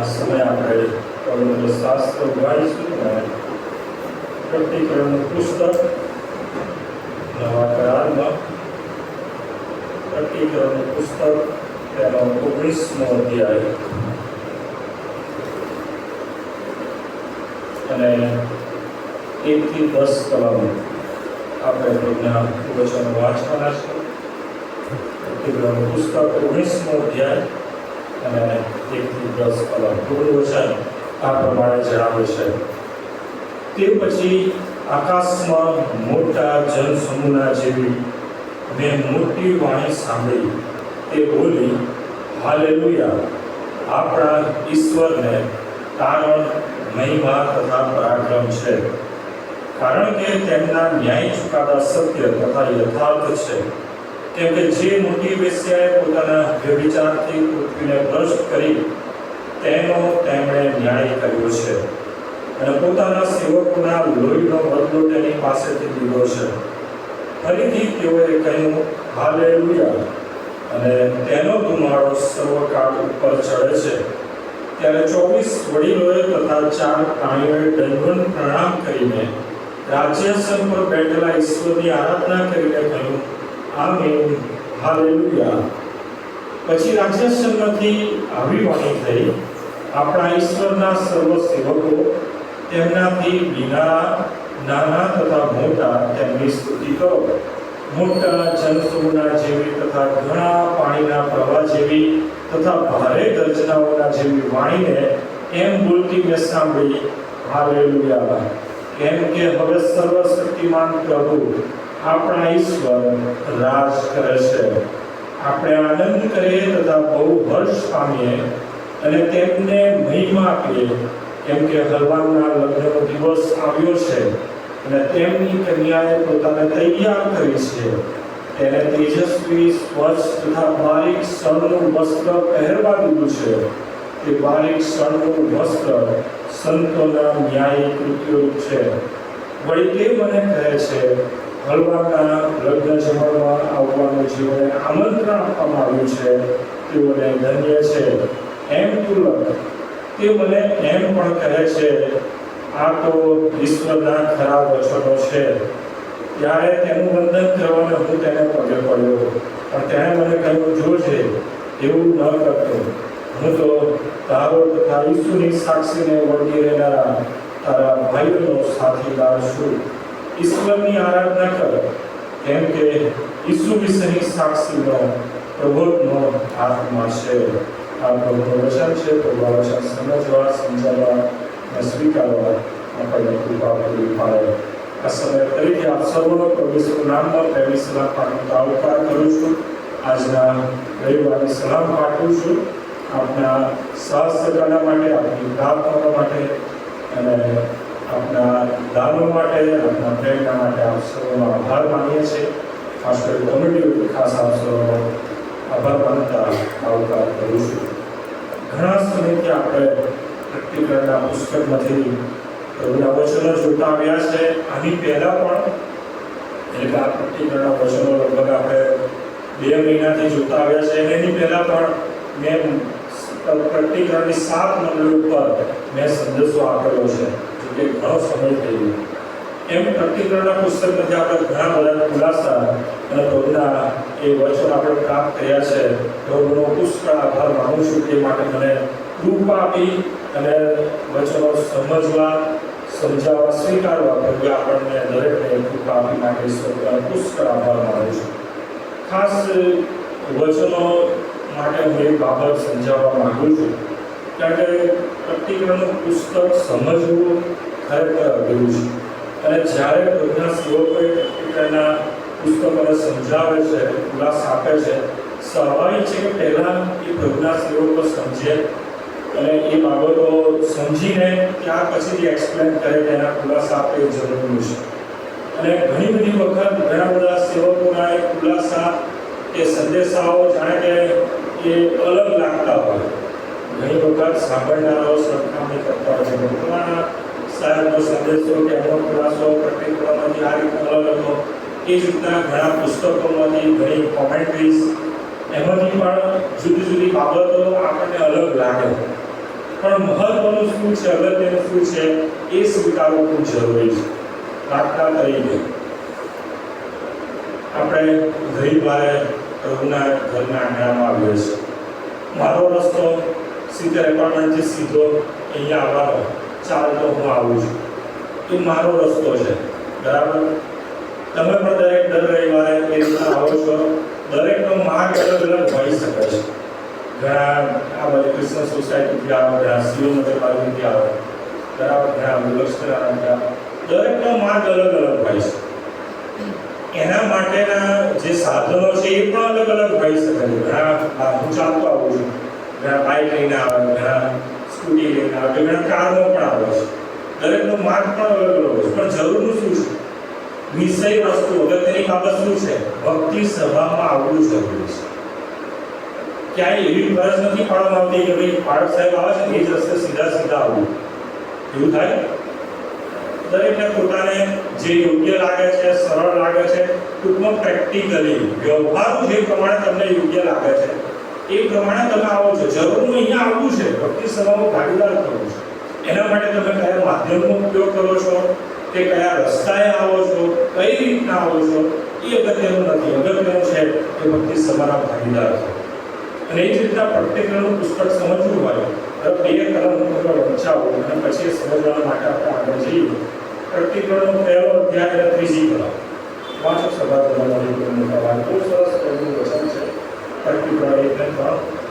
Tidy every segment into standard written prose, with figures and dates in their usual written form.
समय આપણે પવિત્ર શાસ્ત્ર ઉગાડીશું અને પ્રકટીકરણનું પુસ્તક નવા કરારમાં પ્રકટીકરણનું પુસ્તક તેનો 19મો અધ્યાય અને 1 થી 10 કલમ આપણે પ્રભુના વચનો વાંચવાના છે. પ્રકટીકરણનું પુસ્તક 19મો અધ્યાય અને 1 થી 10 કલમ પૂરું વચન આ પ્રમાણે જણાવે છે. તે પછી આકાશમાં મોટા જનસમૂહના જેવી મેં મોટી વાણી સાંભળી. તે બોલી, હાલેલુયા, આપણા ઈશ્વરને તારણ, મહિમા તથા પરાક્રમ છે, કારણ કે તેમના ન્યાય ચુકાદા સત્ય તથા યથાર્થ છે. કેમ કે જે મોટી વેશ્યાએ પોતાના વ્યભિચારથી પૃથ્વીને ભ્રષ્ટ કરી તેનો તેમણે ન્યાય કર્યો છે અને પોતાના સેવકોના લોહીનો બદલો તેની પાસેથી લીધો છે. ફરીથી તેઓએ કહ્યું, હાલેલુયા, અને તેનો ધુમાડો સર્વકાળ ઉપર ચડે છે. ત્યારે 24 વડીલોએ તથા 4 પ્રાણીઓએ દંડવત પ્રણામ કરીને રાજ્યાસન પર બેઠેલા ઈશ્વરની આરાધના કરીને કહ્યું, આમીન, હાલેલુયા. પછી રાજ્યાસનમાંથી આવી વાણી થઈ, આપણા ઈશ્વરના સર્વ સેવકો તેમનાથી બીનારા, નાના તથા મોટા તેમની સ્તુતિ કરો. મોટા જનસમૂહના જેવી તથા ઘણા પાણીના પ્રવાહ જેવી તથા ભારે ગર્જનાઓના જેવી વાણીને એમ બોલતી મેં સાંભળી, હાલેલુયા. કેમ કે હવે સર્વશક્તિમાન પ્રભુ આપણા ઈશ્વર રાજ કરે છે. આપણે આનંદ કરીએ તથા બહુ હર્ષ પામીએ અને તેમને મહિમા આપીએ, કેમ કે હલવાનના લગ્નનો દિવસ આવ્યો છે અને તેમની કન્યાએ પોતાને તૈયાર કરી છે. તેને તેજસ્વી, સ્વચ્છ તથા બારીક શણનું વસ્ત્ર પહેરવા દીધું છે. તે બારીક શણનું વસ્ત્ર સંતોના ન્યાયી કૃત્યોરૂપ છે. વળી તે મને કહે છે, હલવાના લગ્ન જમણમાં આવવાનું જેઓને આમંત્રણ આપવામાં આવ્યું છે તેઓને ધન્ય છે. એમ તુલક તે મને એમ પણ કહે છે, આ તો ઈશ્વરના ખરા વચનો છે. ત્યારે તેનું વંદન કરવાને હું તેને પગે પડ્યો, પણ તેણે મને કહ્યું, જોજે, એવું ન કરતો. હું તો તારો તથા ઈસુની સાક્ષીને વળગી રહેનારા તારા ભાઈઓનો સાથીદાર છું. ઈશ્વરની આરાધના કર, કેમ કે ઈસુ વિશેની સાક્ષીનો પ્રબોધનો આત્મા છે. આ પ્રભુનું વચન છે. પ્રભુ આ વચન સમજવા, સમજાવવા અને સ્વીકારવા આપણને કૃપા પૂરી પાડે. આ સમય ફરીથી આપ સર્વનો પ્રભુના નામમાં પહેલી સલામ પાઠવતા આવકાર કરું છું. આજના રવિવારની સલામ પાઠવું છું. આપના સાથ સહકારના માટે, આપની પ્રાર્થનાઓ માટે અને આપના દાનો માટે, આપના પ્રેરણા માટે આપ સૌનો આભાર માનીએ છીએ. ખાસ કરી કમિટી ખાસ આપ સૌનો આભાર માનતા આવકાર કરું છું. ઘણા સમયથી આપણે પ્રકટીકરણના પુસ્તકમાંથી પ્રભુના વચનો જોતા આવ્યા છે. આની પહેલાં પણ, એટલે કે આ પ્રકટીકરણના વચનો લગભગ આપણે 2 મહિનાથી જોતા આવ્યા છે. એની પહેલાં પણ મેં પ્રકટીકરણની 7 નંબર ઉપર મેં સંદેશો આપેલો છે, કે ઘણો સમય થઈ ગયો. એમ પ્રકટીકરણના પુસ્તકમાંથી આપણે ઘણા બધા ખુલાસા અને પ્રભુના એ વચનો આપણે પ્રાપ્ત કર્યા છે. પ્રભુનો પુષ્કળ આભાર માનું છું તે માટે મને કૃપા આપી અને વચનો સમજવા, સમજાવવા, સ્વીકારવા પ્રભુએ આપણને દરેકને કૃપા આપી માટે ઈશ્વરનો પુષ્કળ આભાર માનું છું. ખાસ વચનો માટે હું એક બાબત સમજાવવા માંગુ છું, કારણ કે પ્રકટીકરણનું પુસ્તક સમજવું ખરેખર અઘરું છે. અને જ્યારે પ્રભુના સેવકોએ પ્રકટીકરણના પુસ્તકોને સમજાવે છે, ખુલાસા આપે છે, સ્વાભાવિક છે કે પહેલાં એ પ્રભુના સેવકો સમજે અને એ બાબતો સમજીને ત્યાર પછી જે એક્સપ્લેન કરે તેના ખુલાસા આપે એ જરૂરી છે. અને ઘણી બધી વખત ઘણા બધા સેવકોના એ ખુલાસા કે સંદેશાઓ જાણે કે એ અલગ લાગતા હોય. ઘણી વખત સાંભળનારાઓ સરખામણી કરતા હોય છે. ભગવાનના સાહેબનો સંદેશો કે એનો ખુલાસો પ્રકટીકરણમાંથી આ રીતે અલગ હતો. એ જ રીતના ઘણા પુસ્તકોમાંથી ઘણી કોમેન્ટ્રીઝ એમાંથી પણ જુદી જુદી બાબતો આપણને અલગ લાગે. પણ મહત્વનું શું છે, અગત્યનું શું છે એ સ્વીકારવું ખૂબ જરૂરી છે. દાખલા તરીકે આપણે રવિવારે પ્રભુના ઘરના આંગણામાં આવીએ છીએ. મારો રસ્તો સીધા એપાર્ટમેન્ટથી સીધો અહીંયા આવવાનો ચાલતો હું આવું છું, એ મારો રસ્તો છે, બરાબર. તમે પણ દર રવિવારે એ રીતના આવો છો. દરેકનો માર્ગ અલગ અલગ હોઈ શકે છે. ઘણા આ બાજુ ક્રિશ્ચન સોસાયટીથી આવે, ઘણા શિવનગર બાજુથી આવે, બરાબર, ઘણા વિલક્ષણાથી આવે. દરેકનો માર્ગ અલગ અલગ હોય છે. એના માટેના જે સાધનો છે એ પણ અલગ અલગ હોઈ શકે છે. ઘણા હું ચાલતો આવું છું, ઘણા બાઇક લઈને આવે, ઘણા સ્કૂટી લઈને આવે, ઘણા કારમાં પણ આવે છે. દરેકનો માર્ગ પણ અલગ અલગ હોય છે. પણ જરૂરનું શું છે? વિષય વસ્તુ અગત્યની બાબત શું છે? ભક્તિ સભામાં આવવું જરૂરી છે. ક્યાંય એવી ફરજ નથી પાડવામાં આવતી કે ભાઈ પાડક સાહેબ આવે છે ને એ જ રસ્તે સીધા સીધા આવવું, એવું થાય? દરેકને પોતાને જે યોગ્ય લાગે છે, સરળ લાગે છે, ટૂંકમાં પ્રેક્ટિકલી વ્યવહારુ જે પ્રમાણે તમને યોગ્ય લાગે છે એ પ્રમાણે તમે આવો છો. જરૂરનું અહીંયા આવવું છે, ભક્તિ સભામાં ભાગીદાર થવું છે. એના માટે તમે કયા માધ્યમનો ઉપયોગ કરો છો, કે કયા રસ્તાએ આવો છો, કઈ રીતના આવો છો, એ અગત્યનું નથી. અગત્યનું છે કે ભક્તિ સભાના ભાગીદાર થવો. અને એ જ રીતના પ્રટેકરનું પુસ્તક સમજવું હોય તો 2 કલમ હું વંચાવું અને પછી સમજવા માટે આપણે આગળ જઈએ. પ્રટેકરનો પહેલો અધ્યાય અને 3જી કલમ વાંચો. સભાસદોનો સવાલ બહુ સરસ પહેલું વચન છે. પ્રટેકર 1 અને 3.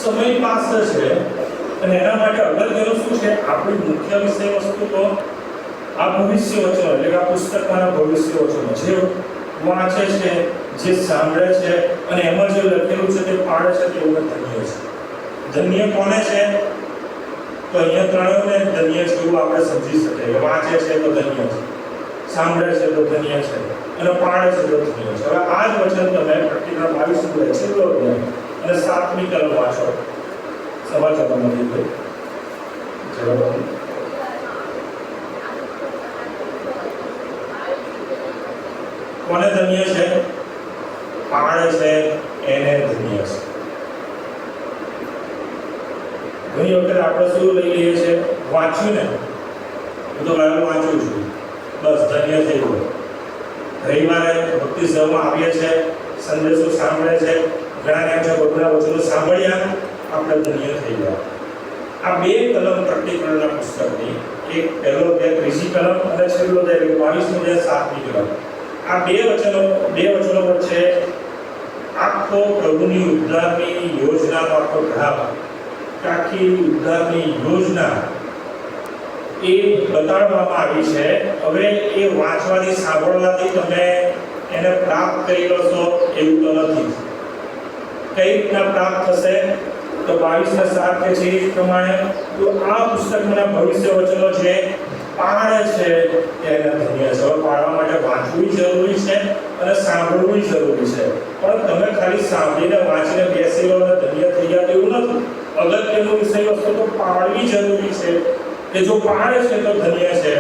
સમય પાસે છે અને એના માટે અગત્યનું શું છે? આપણી મુખ્ય વિષય વસ્તુ તો આ ભવિષ્ય વચનો, એટલે કે આ પુસ્તકમાંના ભવિષ્ય વચનો જે વાંચે છે, જે સાંભળે છે અને એમાં જે લખેલું છે તે પાડે છે, તેવું ધન્ય છે. ધન્ય કોને છે? તો અહીંયા ત્રણેયને ધન્ય છે એવું આપણે સમજી શકીએ. વાંચે છે તો ધન્ય છે, સાંભળે છે તો ધન્ય છે અને પાડે છે તો ધન્ય છે. હવે આ જ વચન તમે પ્રતિક્રમ 22 છેલ્લો અધ્યાય અને 7મી કલમ વાંચો. સમાચારોમાંથી કોને ધન્ય છે? પાડે છે એને ધન્ય છે. ઘણી વખત આપણે શું લઈ લઈએ છીએ? વાંચ્યું ને, હું તો બરાબર વાંચું છું, બસ ધન્ય થઈ ગયો. રવિવારે ભક્તિ સભામાં આવીએ છીએ, સંદેશો સાંભળે છે, ઘણા એમ છે બધા વચનો સાંભળ્યા, આપણે ધન્ય થઈ ગયા. આ 2 કલમ પ્રટેકરના પુસ્તકની, એક પહેલો અધ્યાય 3જી કલમ અને છેલ્લો અધ્યાય 22મી અધ્યાય 7મી કલમ. આ બે વચનો વચ્ચે આખો પ્રભુની ઉદ્ધારની યોજનાનો આખો ગ્રાફ, આખી ઉદ્ધારની યોજના એ બતાડવામાં આવી છે. હવે એ વાંચવાથી, સાંભળવાથી તમે એને પ્રાપ્ત કરી લો છો એવું તો નથી. કઈ રીતના પ્રાપ્ત થશે? તો 22:7 કે છે એ પ્રમાણે તો આ પુસ્તકના ભવિષ્ય વચનો છે પાડે છે એને ધન્ય છે. પાડવા માટે વાંચવું જરૂરી છે અને સાંભળવું જરૂરી છે. પણ તમે ખાલી સાંભળીને વાંચીને બેસી રહો અને ધન્ય થઈ ગયા તેવું નથી. અગત્યનું વિષય વસ્તુ તો પાડવી જરૂરી છે, કે જો પાડે છે તો ધન્ય છે.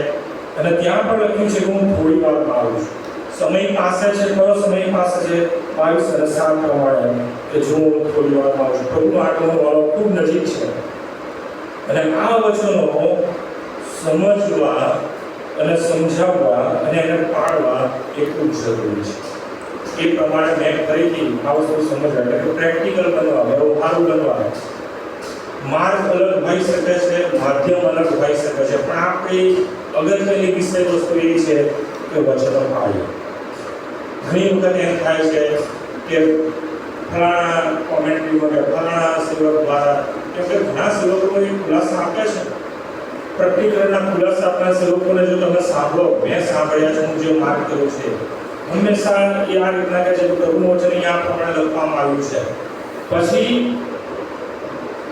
અને ત્યાં પણ લખ્યું છે કે હું થોડી વારમાં આવું છું. સમય પાસે છે. કયો સમય પાસે છે? 22 અને 7 પ્રમાણે કે જો હું થોડી વારમાં આવું છું. પ્રભુનો આગમન વાળો ખૂબ નજીક છે. અને આ વચનો સમજવા અને સમજાવવા અને એને પાડવા એ ખૂબ જરૂરી છે. એ પ્રમાણે મેં ફરીથી આ વસ્તુ સમજવા, એટલે કે પ્રેક્ટિકલ બનવા, વ્યવહારુ બનવા. માર્ગ અલગ હોઈ શકે છે, માધ્યમ અલગ હોઈ શકે છે, પણ આપણી અગત્યની વિષય વસ્તુ એ છે કે વચનો પાડીએ. ઘણી વખત એમ થાય છે કે ફલાણા કોમેન્ટ્રીમાં કે ફલાણા સેવક દ્વારા, કેમ કે ઘણા સેવકો એ ખુલાસા આપે છે. પ્રતિક્રમના ખુલાસા આપના સેવકોને જો તમે સાંભળો, મેં સાંભળ્યા છે, હું જે માર્ગ કરું છે, હંમેશા એ આ રીતના કહે છે કે પ્રભુનું વચન અહીંયા પ્રમાણે લખવામાં આવ્યું છે. પછી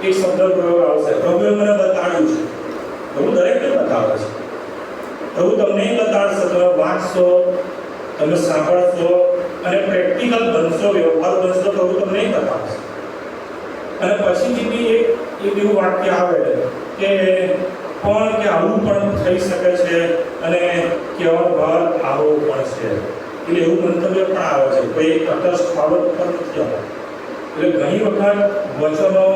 એક શબ્દ પ્રયોગ આવશે, પ્રભુએ મને બતાડ્યું છે. પ્રભુ દરેકને બતાવે છે. પ્રભુ તમને બતાડશે, તમે વાંચશો, તમે સાંભળશો અને પ્રેક્ટિકલ બનશો, વ્યવહાર બનશો, પ્રભુ તમને બતાવશે. અને પછીથી બી એક એવું વાક્ય આવે કે પણ કે આવું પણ થઈ શકે છે અને કેવળ ભાર આવો પણ છે, એટલે એવું મંતવ્ય પણ આવે છે, કોઈ તટસ્થ બાબત પર નથી આવતું. એટલે ઘણી વખત વચનો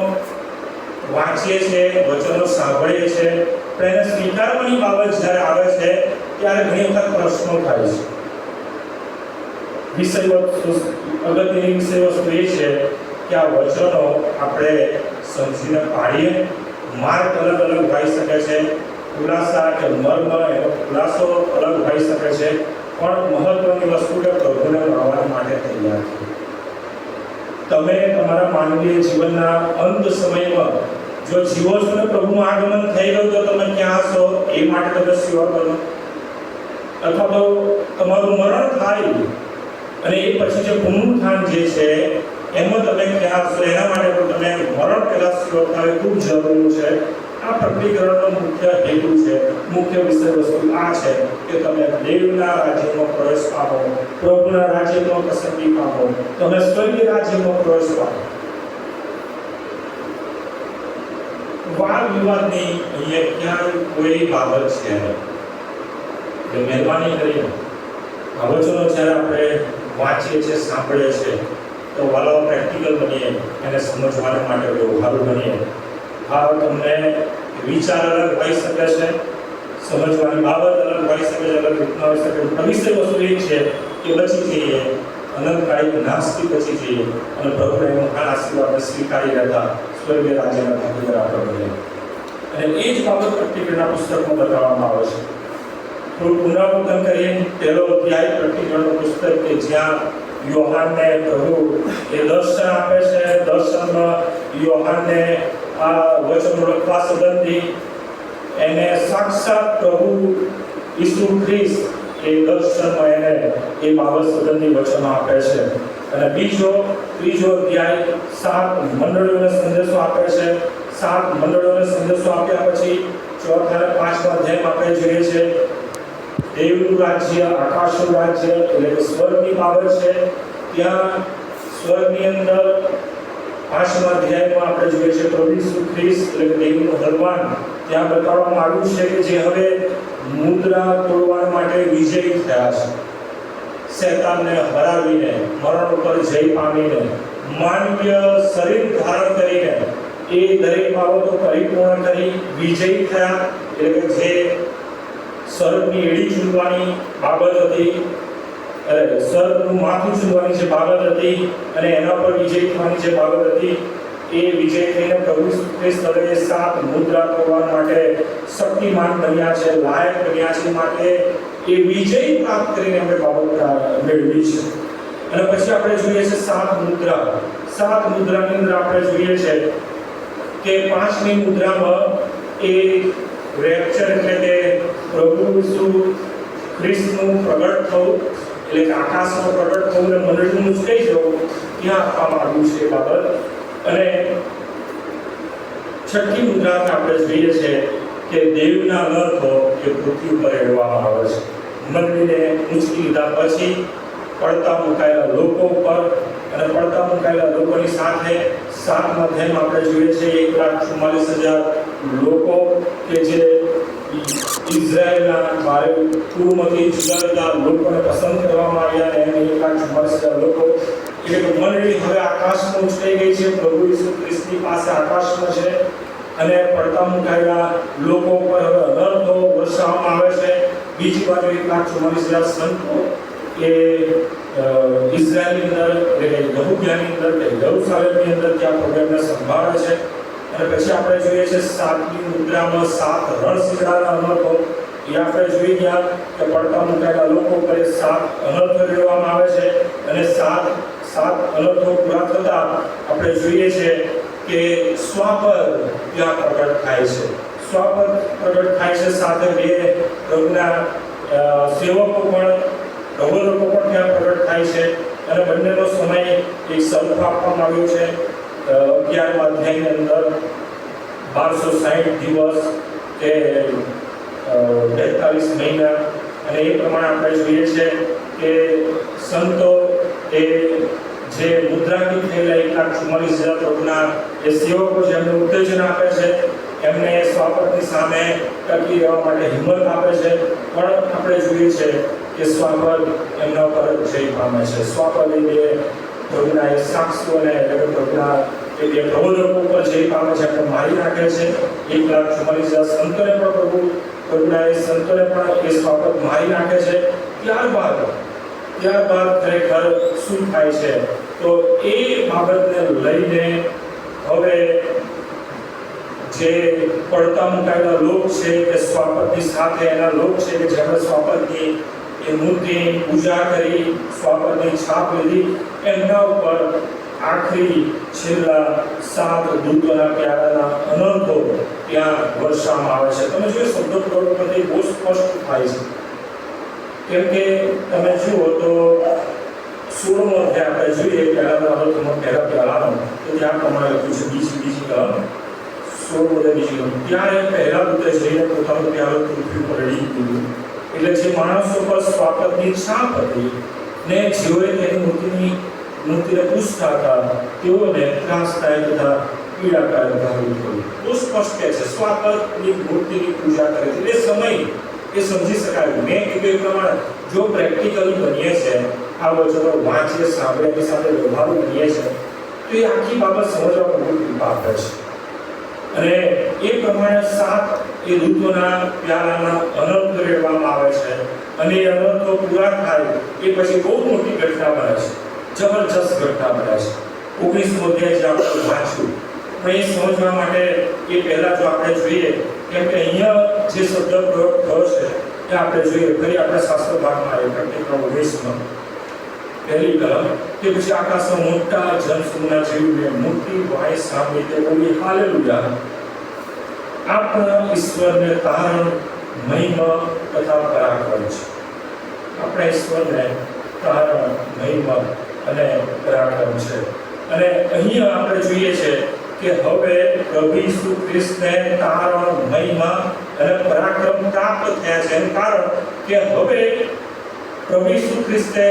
વાંચીએ છીએ, વચનો સાંભળીએ છીએ, પણ એને સ્વીકારવાની બાબત જ્યારે આવે છે ત્યારે ઘણી વખત પ્રશ્નો થાય છે. અગત્યની વિષય વસ્તુ એ છે કે આ વચનો આપણે સમજીને પાડીએ. માર્ગ અલગ અલગ હોઈ શકે છે, ખુલાસા કે મર્મ એનો ખુલાસો અલગ હોઈ શકે છે, પણ મહત્વની વસ્તુ કે પ્રભુને મળવા માટે તૈયાર છે. તમે તમારા માનવીય જીવનના અંત સમયમાં જો જીવો છો ને પ્રભુનું આગમન થઈ ગયું તો તમે ક્યાં છો એ માટે તમે સેવા કરો, અથવા તો તમારું મરણ થાય અને એ પછી જે પુનરુત્થાન જે છે એમાં તમે ક્યાં છો એના માટે પણ તમે મરણ પહેલા સેવા કરવી ખૂબ જરૂરી છે. આ પ્રતિકરણનો મુખ્ય હેતુ છે, મુખ્ય વિષય વસ્તુ આ છે કે તમે દેવના રાજ્યમાં પ્રવેશ પામો, પ્રભુના રાજ્યમાં પસંદગી પામો, તમે સ્વર્ગીય રાજ્યમાં પ્રવેશ પામો. વાદ વિવાદની અહીંયા ક્યાંય કોઈ બાબત છે નહીં. મહેરબાની કરીને આ વચનો જ્યારે આપણે વાંચીએ છીએ, સાંભળીએ છીએ તો વાલો પ્રેક્ટિકલ બનીએ, એને સમજવા માટે વ્યવહારુ બનીએ. હા, તમને વિચાર અલગ હોઈ શકે છે, સમજવાની બાબત અલગ હોઈ શકે છે, અલગ રીતના હોઈ શકે. ભવિષ્ય વસ્તુ એ છે કે બચી જઈએ, અનંતકાળી નાશથી બચી જઈએ અને પ્રભુને મહાન આશીર્વાદને સ્વીકારી રહેતા સ્વર્ગીય રાજ્યના ભાગીદાર આપણે બનીએ. અને એ જ બાબત પ્રતિક્રિયાના પુસ્તકમાં બતાવવામાં આવે છે. થોડું પુનરાવર્તન કરીએ. પહેલો અધ્યાય પ્રતિક્રિયાનું પુસ્તક કે જ્યાં યોહાનને પ્રભુ એ દર્શન આપે છે. દર્શનમાં યોહાનને આ વચન લખવા સંબંધી એને સાક્ષાત પ્રભુ ઈસુ ખ્રિસ્ત એ દર્શનમાં એને એ બાબત સંબંધી વચનો આપે છે. અને ત્રીજો અધ્યાય 7 મંડળીઓને સંદેશો આપે છે. 7 મંડળીઓને સંદેશો આપ્યા પછી ચોથા અને પાંચમા અધ્યાયમાં આપણે જોઈએ છે દેવનું રાજ્ય, આકાશનું રાજ્ય એટલે કે સ્વર્ગની બાબત છે. ત્યાં સ્વર્ગની અંદર પાંચમા અધ્યાયમાં આપણે જોઈએ છે પ્રભુ ઈસુ ખ્રિસ્ત એટલે કે દેવનું બળવાન ત્યાં બતાવવામાં આવ્યું છે કે જે હવે મુદ્રા તોડવા માટે વિજયી થયા છે. શૈતાનને હરાવીને, મરણ ઉપર જય પામીને, માનવીય શરીર ધારણ કરીને એ દરેક બાબતો પરિપૂર્ણ કરી વિજયી થયા. એટલે કે જે સ્વર્ગની એડી ચૂંટવાની બાબત હતી, સ્વર્ગનું માથું ચૂંટવાની જે બાબત હતી અને એના પર વિજય થવાની જે બાબત હતી, એ વિજય થઈને પ્રભુ ખ્રિસ્ત હવે 7 મુદ્રા તોડવા માટે શક્તિમાન બન્યા છે, લાયક બન્યા છે. માટે એ વિજય પ્રાપ્ત કરીને અમે બાબત મેળવી છે. અને પછી આપણે જોઈએ છે 7 મુદ્રા. 7 મુદ્રાની અંદર આપણે જોઈએ છે કે 5મી મુદ્રામાં એ રેપ્ચર એટલે કે પ્રભુ ઈસુ ખ્રિસ્તનું પ્રગટ થવું, એટલે કે આકાશમાં પ્રગટ થવું અને મંડળીનું મુચકાઈ જવું ત્યાં આપવામાં આવ્યું છે બાબત. અને 6ઠ્ઠી મુદ્રામાં આપણે જોઈએ છે કે દેવના અનર્થો એ પૃથ્વી ઉપર એડવામાં આવે છે. મંડળીને ઉંચકી લીધા પછી પડતા મુકાયેલા લોકો ઉપર અને પડતા મુકાયેલા લોકોની સાથે 7મા અધ્યાયમાં આપણે જોઈએ છે 1,44,000 લોકો કે જે ઇઝરાયલના 12 કુળમાંથી જુદા જુદા લોકોને પસંદ કરવામાં આવ્યા અને એમ 1,44,000 લોકો. એટલે કે મંડળી હવે આકાશમાં ઉચકાઈ ગઈ છે, પ્રભુ ઈસુ ખ્રિસ્તની પાસે આકાશમાં છે અને પડતા મુકાયેલા લોકો ઉપર હવે અનર્થો વરસાવવામાં આવે છે. બીજી બાજુ 1,44,000 સંતો એ ઇઝરાયલની અંદર એટલે યહૂદિયાની અંદર કે યરૂશાલેમની અંદર ત્યાં પ્રોગ્રામને સંભાળે છે. અને પછી આપણે જોઈએ છે 7મી મુદ્રામાં 7 રણશીકડાના અનર્થો. એ આપણે જોઈ ગયા કે પડતા મુકાયેલા લોકો પર 7 અનર્થો લેવામાં આવે છે અને 7 અનર્થો પૂરા થતા આપણે જોઈએ છે કે સ્વાપર ત્યાં પ્રગટ થાય છે. સ્વાપર પ્રગટ થાય છે, સાથે 2 પ્રભુના સેવકો પણ પ્રભુ પણ ત્યાં પ્રગટ થાય છે અને બંનેનો સમય એક સરખો આપવામાં આવ્યો છે. 11મા અધ્યાયની અંદર 1260 દિવસ કે 42 મહિના. અને એ પ્રમાણે આપણે જોઈએ છે કે સંતો એ જે મુદ્રાથી થયેલા 1,44,000 પ્રભુના એ સેવકો જેમને ઉત્તેજન આપે છે, એમને સ્વાપરની સામે ટકી રહેવા માટે હિંમત આપે છે, પણ આપણે જોઈએ છે કે સ્વાપર એમના પર જય પામે છે. સ્વાપર એ પ્રભુના એ સાક્ષીઓને એટલે કે પ્રભુના એ બે પ્રબોધકો ઉપર જય પામે છે, એમને મારી નાખે છે. 1,44,000 સંતોને પણ પ્રભુના એ સંતોને પણ એ સ્વાપર મારી નાખે છે. ત્યારબાદ ખરેખર શું થાય છે? તો એ બાબતને લઈને હવે જે પડતા મુકાયેલા લોક છે કે સ્વાપરની સાથે એના લોક છે કે જેમણે સ્વાપરની એ મૂર્તિની પૂજા કરી, સ્વાપરની છાપ લીધી, એમના ઉપર આખરી છેલ્લા 7 દૂતોના પ્યારાના અનર્થો ત્યાં વર્ષામાં આવે છે. તમે જો શબ્દ પ્રવૃત્તિ બહુ સ્પષ્ટ થાય છે, કેમ કે તમે જુઓ તો 16મો અધ્યાય આપણે જોઈએ પહેલાના અનર્થોમાં પહેલા પ્યારાનો, તો ત્યાં પ્રમાણે લખ્યું છે બીજી કલમ 16 બીજી કલમ. ત્યારે પહેલા દૂતે જઈને પોતાનો પ્યારો પૃથ્વી પર રેડી દીધું. એટલે જે માણસો પર સ્વાપરની છાપ હતી ને જેઓએ તેની મૂર્તિને પૂજતા હતા તેઓને ત્રાસદાયક તથા પીડાકારક ધારણ થયું. બહુ સ્પષ્ટ કહે છે સ્વાપરની મૂર્તિની પૂજા કરે છે. એ સમય એ સમજી શકાય. મેં કીધું એ પ્રમાણે જો પ્રેક્ટિકલી બનીએ છે, આ વચનો વાંચીએ, સાંભળીએ, સાથે વ્યવહારુ બનીએ છે, તો એ આખી બાબત સમજવા બહુ કૃપા આપે છે. અને એ પ્રમાણે 7 એ દૂતોના પ્યારાના અનર્થ રેડવામાં આવે છે, અને એ અનર્થો પૂરા થાય એ પછી બહુ મોટી ઘટના બને છે, જબરજસ્ત ઘટના બને છે. 19મો અધ્યાય જે આપણે વાંચ્યું, પણ એ સમજવા માટે એ પહેલા જો આપણે જોઈએ, કેમ કે અહીંયા જે શબ્દ પ્રયોગ થયો છે એ આપણે જોઈએ. ફરી આપણે શાસ્ત્ર ભાગમાં આવે પ્રકટીકરણ 19માં પહેલી કલમ કે પછી આકાશમાં મોટા જનસમૂહના જેવી મોટી વાય સાંભળી તે બોલી હાલેલુયા, આપણા ઈશ્વરને તારણ, મહિમા તથા પરાક્રમ છે. આપણા ઈશ્વરને તારણ, મહિમા અને પરાક્રમ છે. અને અહીંયા આપણે જોઈએ છે કે હવે પ્રભુ ઈસુ ખ્રિસ્તને તારણ, મહિમા અને પરાક્રમ પ્રાપ્ત થયા છે. એનું કારણ કે હવે પ્રભુ ઈસુ ખ્રિસ્તે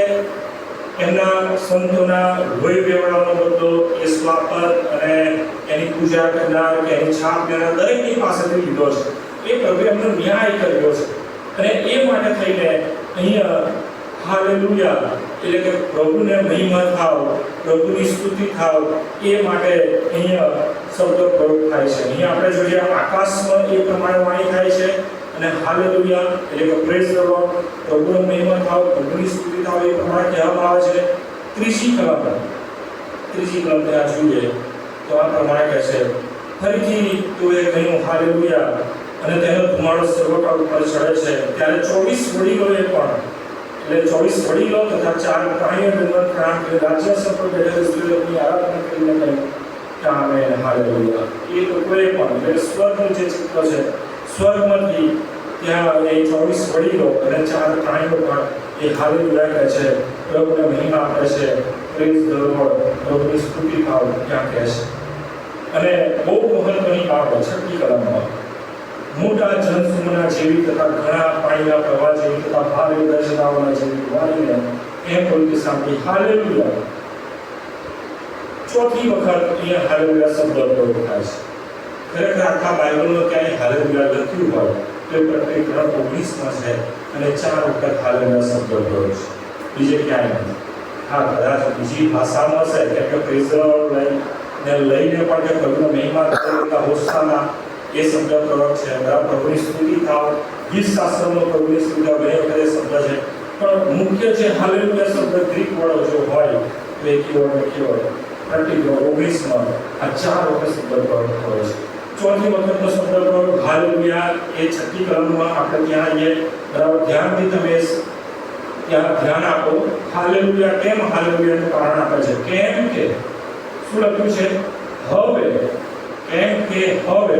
એમના સંતોના લોહી વેવડાવવાનો બદલો એ સ્વાપર અને એની પૂજા કરનાર કે એની છાપ લેનાર દરેકની પાસેથી લીધો છે. એ પ્રભુ એમનો ન્યાય કર્યો છે. અને એ માટે થઈને અહીંયા હાલેલુયા એટલે કે પ્રભુને મહિમા થાવ, પ્રભુની સ્તુતિ થાવ, એ માટે અહીંયા શબ્દ પ્રયોગ થાય છે. અહીંયા આપણે જોઈએ આકાશમાં એ પ્રમાણે વાણી થાય છે, અને હાલેલુયા એટલે કે પ્રેઝ ધ લોર્ડ, પ્રભુનો મહિમા થાવ, પ્રભુની સ્તુતિ થાવ, એ પ્રમાણે કહેવામાં આવે છે. ત્રીજી કલમ ત્યાં જોઈએ તો આ પ્રમાણે કહે છે, ફરીથી તુએ કહ્યું હાલેલુયા, અને તેનો ધુમાડો સર્વકાળ ઉપર ચડે છે. ત્યારે 24 વડીલોએ પણ એટલે 24 વડીલો તથા 4 પ્રાણીઓ દંડવત પ્રણામ કરી રાજ્યાસન પર બેઠેલી સ્ત્રીઓની આરાધના કરીને કહ્યું કે આમેન, હાલેલુયા. એ લોકોએ પણ એટલે સ્વર્ગનું જે ચિત્ર છે, સ્વર્ગમાંથી ત્યાં એ 24 વડીલો અને 4 પ્રાણીઓ પણ એ હાલેલુયા કહે છે, પ્રભુને મહિમા આપે છે, પ્રેઝ ધ લોર્ડ, પ્રભુની સ્તુતિ થાવ ત્યાં કહે છે. અને બહુ મહત્વની બાબત 6મી કલમમાં મોટા જનસમૂહના જેવી તથા ઘણા પાણીના પ્રવાહ જેવી તથા ભારે દર્શનાઓના જેવી વાણીને એમ બોલતી સાંભળી હાલેલુયા. ચોથી વખત અહીંયા હાલેલુયા શબ્દ પ્રયોગ થાય છે. ખરેખર આખા બાઇબલમાં ક્યાંય હાલેલુયા લખ્યું હોય તો પ્રકટીકરણ 19માં છે, અને 4 વખત હાલેલુયા શબ્દ પ્રયોગ છે, બીજે ક્યાંય નથી. હા, કદાચ બીજી ભાષામાં હશે, કેમ કે પ્રેઝ ધ લોર્ડ લઈને પણ કે પ્રભુનો મહિમા કરતા હોસાના એ શબ્દ પ્રયોગ છે. પ્રભુની સ્તુતિ થાવ, ગીત શાસ્ત્રમાં પ્રભુની સ્તુતિ થાવ ઘણી વખત એ શબ્દ છે, પણ મુખ્ય જે હાલેલુયા શબ્દ ગ્રીક વર્ડ જો હોય તો એ કેવો પ્રકટીકરણ 19માં આ 4 વખત શબ્દ પ્રયોગ થયો છે. ચોથી વખતનો શબ્દ પ્રયોગ હાલેલુયા એ 6મી કલમમાં આપણે ત્યાં આવીએ. બરાબર ધ્યાનથી તમે ત્યાં ધ્યાન આપો. હાલેલુયા કેમ હાલેલુયાનું કારણ આપે છે? કેમ કે શું લખ્યું છે? હવે, કેમ કે હવે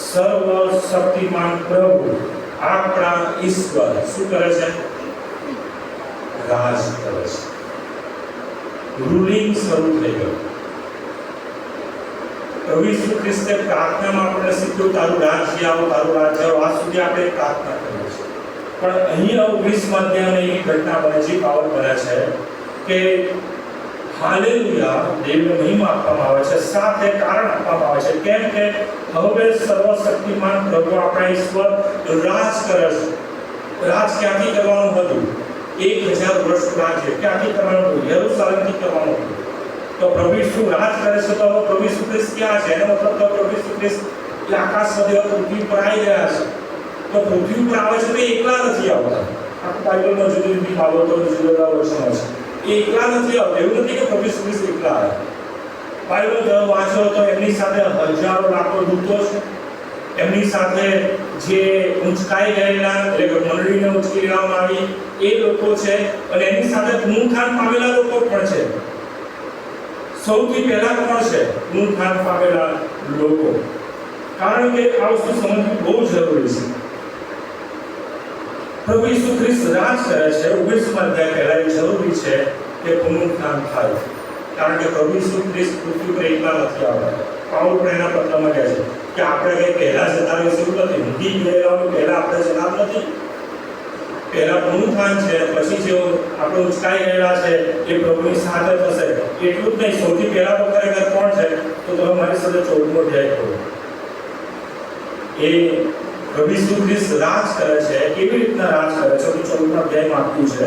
સર્વ શક્તિમાન પ્રભુ આપણા ઈશ્વર શું કરે છે? રાજ કરે છે. રૂલિંગ શરૂ થઈ ગયું. પ્રભુ ઈસુ ખ્રિસ્તે પ્રાર્થનામાં આપણે શીખ્યું તારું રાજ્ય આવો, તારું રાજ્ય આવો. આ સુધી આપણે પ્રાર્થના કરીએ છીએ, પણ અહીંયા 19માં અધ્યાયમાં એવી ઘટના બને છે, પાવર બને છે કે હાલેલુયા, દેવને મહિમા આપવામાં આવે છે, સાથે કારણ આપવામાં આવે છે. કેમ કે હવે સર્વશક્તિમાન પ્રભુ આપણા ઈશ્વર રાજ કરે છે. રાજ ક્યાંથી કરવાનું હતું? 1000 વર્ષ રાજ્ય ક્યાંથી કરવાનું હતું? યરૂશાલેમથી કરવાનું હતું. તો પ્રભુ ઈસુ રાજ કરે છે. તો પ્રભુ ઈસુ ખ્રિસ્ત ક્યાં છે? એનો મતલબ તો પ્રભુ ઈસુ ખ્રિસ્ત આકાશમાંથી પૃથ્વી પર આવી ગયા છે. તો પૃથ્વી પર આવે છે તો એકલા નથી આવતા. આ બાઇબલમાં જુદી જુદી બાબતો, જુદા વચનો છે. એ એકલા નથી આવતા. એવું નથી કે પ્રભુ ઈસુ ખ્રિસ્ત એકલા આવે. બાઇબલ વાંચો તો એમની સાથે હજારો લાખો દૂતો છે. એમની સાથે જે ઊંચકાઈ ગયેલા, એટલે કે મંડળીને ઊંચકી લેવામાં આવી એ લોકો છે, અને એની સાથે પુનરુત્થાન પામેલા લોકો પણ છે. સૌથી પહેલા કોણ છે? પુનરુત્થાન પામેલા લોકો. કારણ કે આ વસ્તુ સમજવી બહુ જરૂરી છે. પ્રભુ ઈસુ ખ્રિસ્ત રાજ કરે છે. 19મા અધ્યાય પહેલા એ જરૂરી છે કે પુનરુત્થાન થાય. કારણ કે પ્રભુ ઈસુ ખ્રિસ્ત પૃથ્વી પર એકલા નથી આવતા. પાઉલ પણ એના પત્રમાં કહે છે કે આપણે કંઈ પહેલા જતા રહીશું એવું નથી. ઊંઘી ગયેલા પહેલા આપણે જતા નથી. પહેલા પુનરુત્થાન છે, પછી જે આપણે ઉચકાઈ ગયેલા છે એ પ્રભુની સાથે થશે. એટલું જ નહીં, સૌથી પહેલા તો ખરેખર કોણ છે? તો તમે મારી સાથે 14મો અધ્યાય ખોલો. એ પ્રભુ ઈસુ ખ્રિસ્ત રાજ કરે છે. કેવી રીતના રાજ કરે છે? તો 14મા અધ્યાયમાં આપ્યું છે.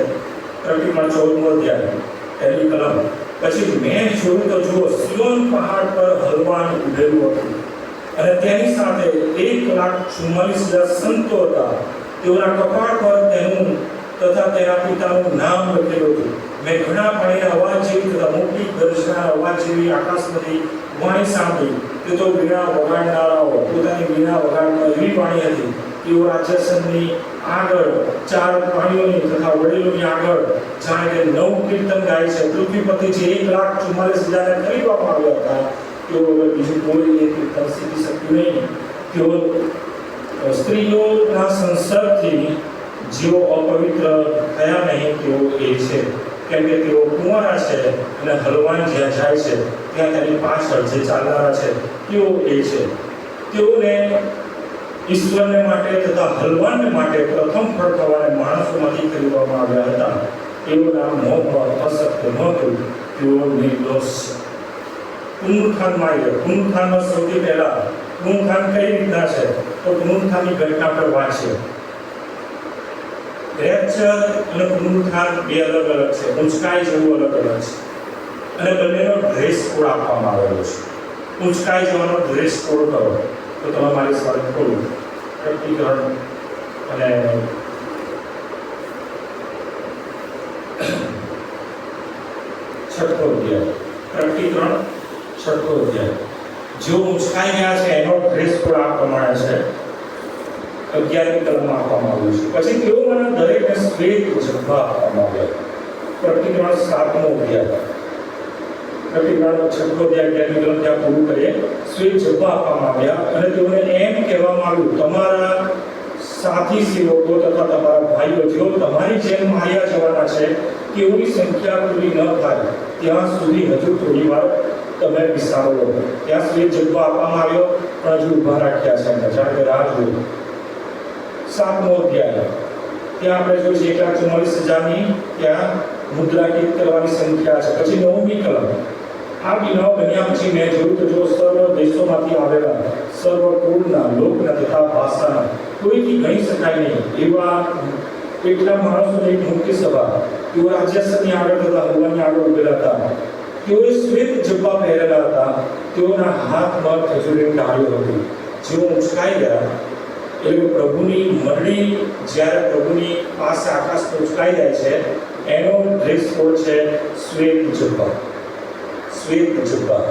પ્રકટીમાં 14મો અધ્યાય પહેલી કલમ. પછી મેં જોયું તો જુઓ, સિયોન પહાડ પર હલવાન ઉભેલું હતું, અને તેની સાથે 1,44,000 સંતો હતા. તેઓના કપાળ પર તેનું તથા તેના પિતાનું નામ લખેલું હતું. મેં ઘણા પાણીના અવાજ જેવી તથા મોટી ગર્જના અવાજ જેવી આકાશમાંથી વાણી સાંભળી. તે તો વીણા વગાડનારાઓ પોતાની વીણા વગાડમાં એવી વાણી હતી. તેઓ રાજ્યાસનની આગળ, 4 પ્રાણીઓની તથા વડીલોની આગળ જાણે કે 9 કીર્તન ગાય છે. પૃથ્વી પરથી જે 1,44,000 ખરીદવામાં આવ્યા હતા, તેઓ હવે બીજું કોઈ એ કીર્તન શીખી શક્યું નહીં. તેઓ સ્ત્રીઓના સંસર્ગથી જેઓ અપવિત્ર થયા નહીં તેઓ એ છે. કેમ કે તેઓ કુંવારા છે, અને હલવાન જ્યાં જાય છે ત્યાં તેની પાછળ જે ચાલનારા છે તેઓ એ છે. તેઓને ઈશ્વરને માટે તથા હલવાનને માટે પ્રથમ ફળ થવાને માણસોમાંથી ખરીદવામાં આવ્યા હતા. તેઓના મોહમાં અસત્ય નહોતું. તેઓ નિર્દોષ છે. પુનરુત્થાનમાં આવ્યો. પુનરુત્થાનમાં સૌથી પહેલા પુનરુત્થાન કઈ રીતના છે? તો પુનરુત્થાનની ઘટના પર વાંચીએ. રેપ્ચર અને પુનરુત્થાન બે અલગ અલગ છે. ઊંચકાઈ જેવું અલગ અલગ છે. અને બંનેનો ડ્રેસ કોડ આપવામાં આવેલો છે. ઊંચકાઈ જવાનો ડ્રેસ કોડ કરો તો તમે મારી સાથે ખોલું. પ્રકટીકરણ અને 6ઠ્ઠો અધ્યાય. પ્રકટીકરણ 6ઠ્ઠો અધ્યાય. જેઓ ઊંચકાઈ ગયા છે એનો ડ્રેસ કોડ આ પ્રમાણે છે. 11મી કલમમાં આપવામાં આવ્યું છે. પછી તેઓમાંના દરેકને શ્વેત ઝભ્ભા આપવામાં આવ્યા. પ્રકટીકરણ 7મો અધ્યાય. પ્રકટીકરણ 6ઠ્ઠો અધ્યાય 11મી કલમ ત્યાં પૂરું કરીએ. શ્વેત ઝભ્ભા આપવામાં આવ્યા, અને તેઓને એમ કહેવામાં આવ્યું, તમારા સાથી સેવકો તથા તમારા ભાઈઓ જેઓ તમારી જેમ માર્યા જવાના છે, તેઓની સંખ્યા પૂરી ન થાય ત્યાં સુધી હજુ થોડી વાર તમે વિસારો લો. ત્યાં શ્વેત ઝભ્ભો આપવામાં આવ્યો, પણ હજુ ઊભા રાખ્યા છે. જાણે કે રાહ જુઓ. 7મો અધ્યાય. ત્યાં આપણે જોઈએ 1,44,000ની ત્યાં મુદ્રાંકિત કરવાની સંખ્યા છે. પછી 9મી કલમ. આ બિનાઓ બન્યા પછી મેં જોયું તો જો સર્વ દેશોમાંથી આવેલા, સર્વ કુળના, લોકના તથા ભાષાના, કોઈથી ગણી શકાય નહીં એવા એટલા માણસોની એક મોટી સભા. તેઓ રાજ્યાસનની આગળ તથા હલવાની આગળ ઉભેલા હતા. તેઓએ શ્વેત ઝભ્ભા પહેરેલા હતા. તેઓના હાથમાં ખજૂરની ડાળીઓ હતી. જેઓ ઊંચકાઈ ગયા, એટલે પ્રભુની મંડળી જ્યારે પ્રભુની પાસે આકાશ ઊંચકાઈ જાય છે, એનો ડ્રેસ કોડ છે શ્વેત ઝભ્ભા. શ્વેત ઝભ્ભા.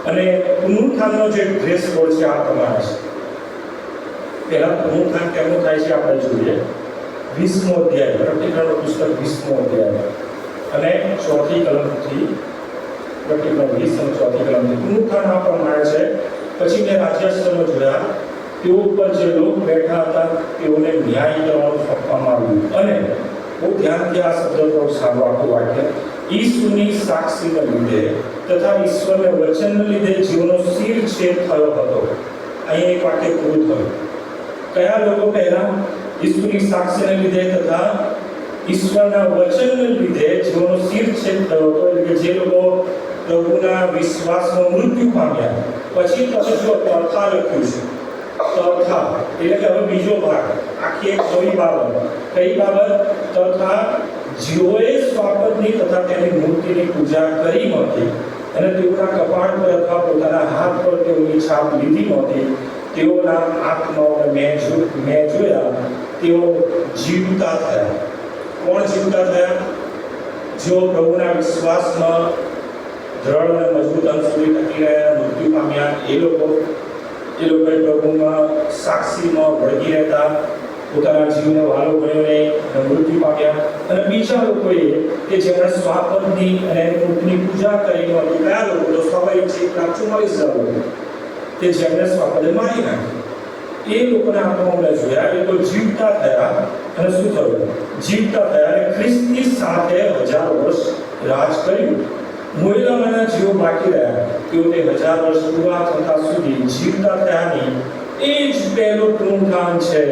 અને પુનરુત્થાનનો જે ડ્રેસ કોડ છે આ પ્રમાણે છે. પહેલા પુનરુત્થાન કેમનું થાય છે આપણે જોઈએ. 20મો અધ્યાય. પ્રકટીકરણનું પુસ્તક 20મો અધ્યાય અને 4ઠી કલમથી. પ્રકટીકરણ 20 અને 4ઠી કલમથી પુનરુત્થાન આ પ્રમાણે છે. પછી મેં રાજ્યાસનો જોયા. તેઓ ઉપર જે લોક બેઠા હતા તેઓને ન્યાય કરવાનું સોંપવામાં આવ્યું. અને બહુ ધ્યાનથી આ શબ્દ પર સાંભળો આખું વાક્ય. ઈસુની સાક્ષીને લીધે તથા ઈશ્વરને વચનને લીધે જીવનો શિર છેદ થયો હતો. અહીં એક વાક્ય પૂરું થયું. કયા લોકો પહેલા? ઈસુની સાક્ષીને લીધે તથા ઈશ્વરના વચનને લીધે જેઓનો શિર છેદ થયો હતો, એટલે કે જે લોકો પ્રભુના વિશ્વાસમાં મૃત્યુ પામ્યા. પછી તમે જો તરથા લખ્યું છે, તરથા એટલે કે હવે બીજો ભાગ, આખી એક નવી બાબત. કઈ બાબત? તથા જેઓએ સ્વાપદની તથા તેની મૂર્તિની પૂજા કરી નહોતી અને તેઓના કપાળ પર અથવા પોતાના હાથ પર તેઓની છાપ લીધી નહોતી, તેઓના આત્માઓને મેં જોયા, તેઓ જીવતા થયા. કોણ જીવતા થયા? જેઓ પ્રભુના વિશ્વાસમાં દ્રઢ અને મજબૂત અંત સુધી ટકી રહ્યા, મૃત્યુ પામ્યા, એ લોકોએ પ્રભુમાં સાક્ષીમાં વળગી રહેતા, પોતાના જીવને વાલો ગણ્યો નહીં અને મૃત્યુ પામ્યા. અને બીજા લોકોએ કે જેમણે સ્વાપદની અને એની મૂર્તિની પૂજા કરી નહોતી, કયા લોકો? તો સ્વાભાવિક છે 144,000 લોકો, કે જેમણે સ્વાપદે મારી નાખી. એ લોકોના આત્માઓને જોયા, એ લોકો જીવતા થયા. અને શું થયું? જીવતા થયા અને ખ્રિસ્તની સાથે 1000 વર્ષ રાજ કર્યું. મોયેલામાંના જેઓ બાકી રહ્યા, તેઓ તે 1000 વર્ષ પૂરા થતા સુધી જીવતા થયાની એ જ પહેલું પુનરુત્થાન છે.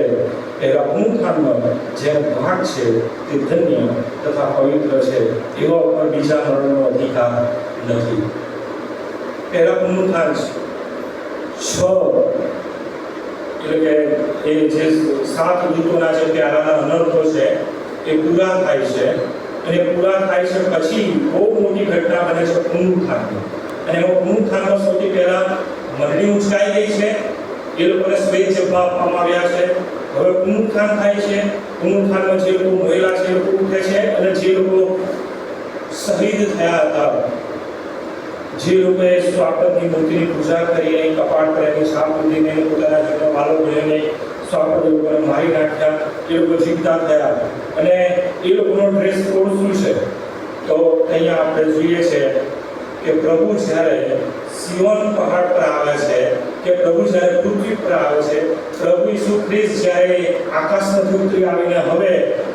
પહેલા પુનરુત્થાનમાં જેનો ભાગ છે તે ધન્ય તથા પવિત્ર છે, એવા ઉપર બીજા મરણનો અધિકાર નથી. પહેલા પુનરુત્થાન છે 6, એટલે કે એ જે 7 દૂતોના જે પ્યારાના અનર્થો છે એ પૂરા થાય છે. અને પૂરા થાય છે પછી બહુ મોટી ઘટના બને છે પુનરુત્થાનની. અને એવો પુનરુત્થાનમાં સૌથી પહેલા મંડળી ઉંચકાઈ ગઈ છે, એ લોકોને શ્વેત જબ્બા આપવામાં આવ્યા છે. હવે પુનરુત્થાન થાય છે. પુનરુત્થાનમાં જે લોકો મહિલા છે એ લોકો ઉઠે છે, અને જે લોકો શહીદ થયા હતા, જે લોકોએ સ્વાપદની મૂર્તિની પૂજા કરી નહીં, કપાળ પર એની છાપ લીધી નહીં, પોતાના જીવનો વાલો ગણ્યો નહીં, સ્વાપદ લોકોને મારી નાખ્યા, એ લોકો જીવતા થયા. અને એ લોકોનો ડ્રેસ કોડ શું છે? તો અહીંયા આપણે જોઈએ છે કે પ્રભુ જ્યારે સિયોન પહાડ પર આવે છે, કે પ્રભુ જ્યારે પૃથ્વી પર આવે છે, પ્રભુ ઈસુ ખ્રિસ્ત જ્યારે આકાશમાંથી ઉતરી આવીને હવે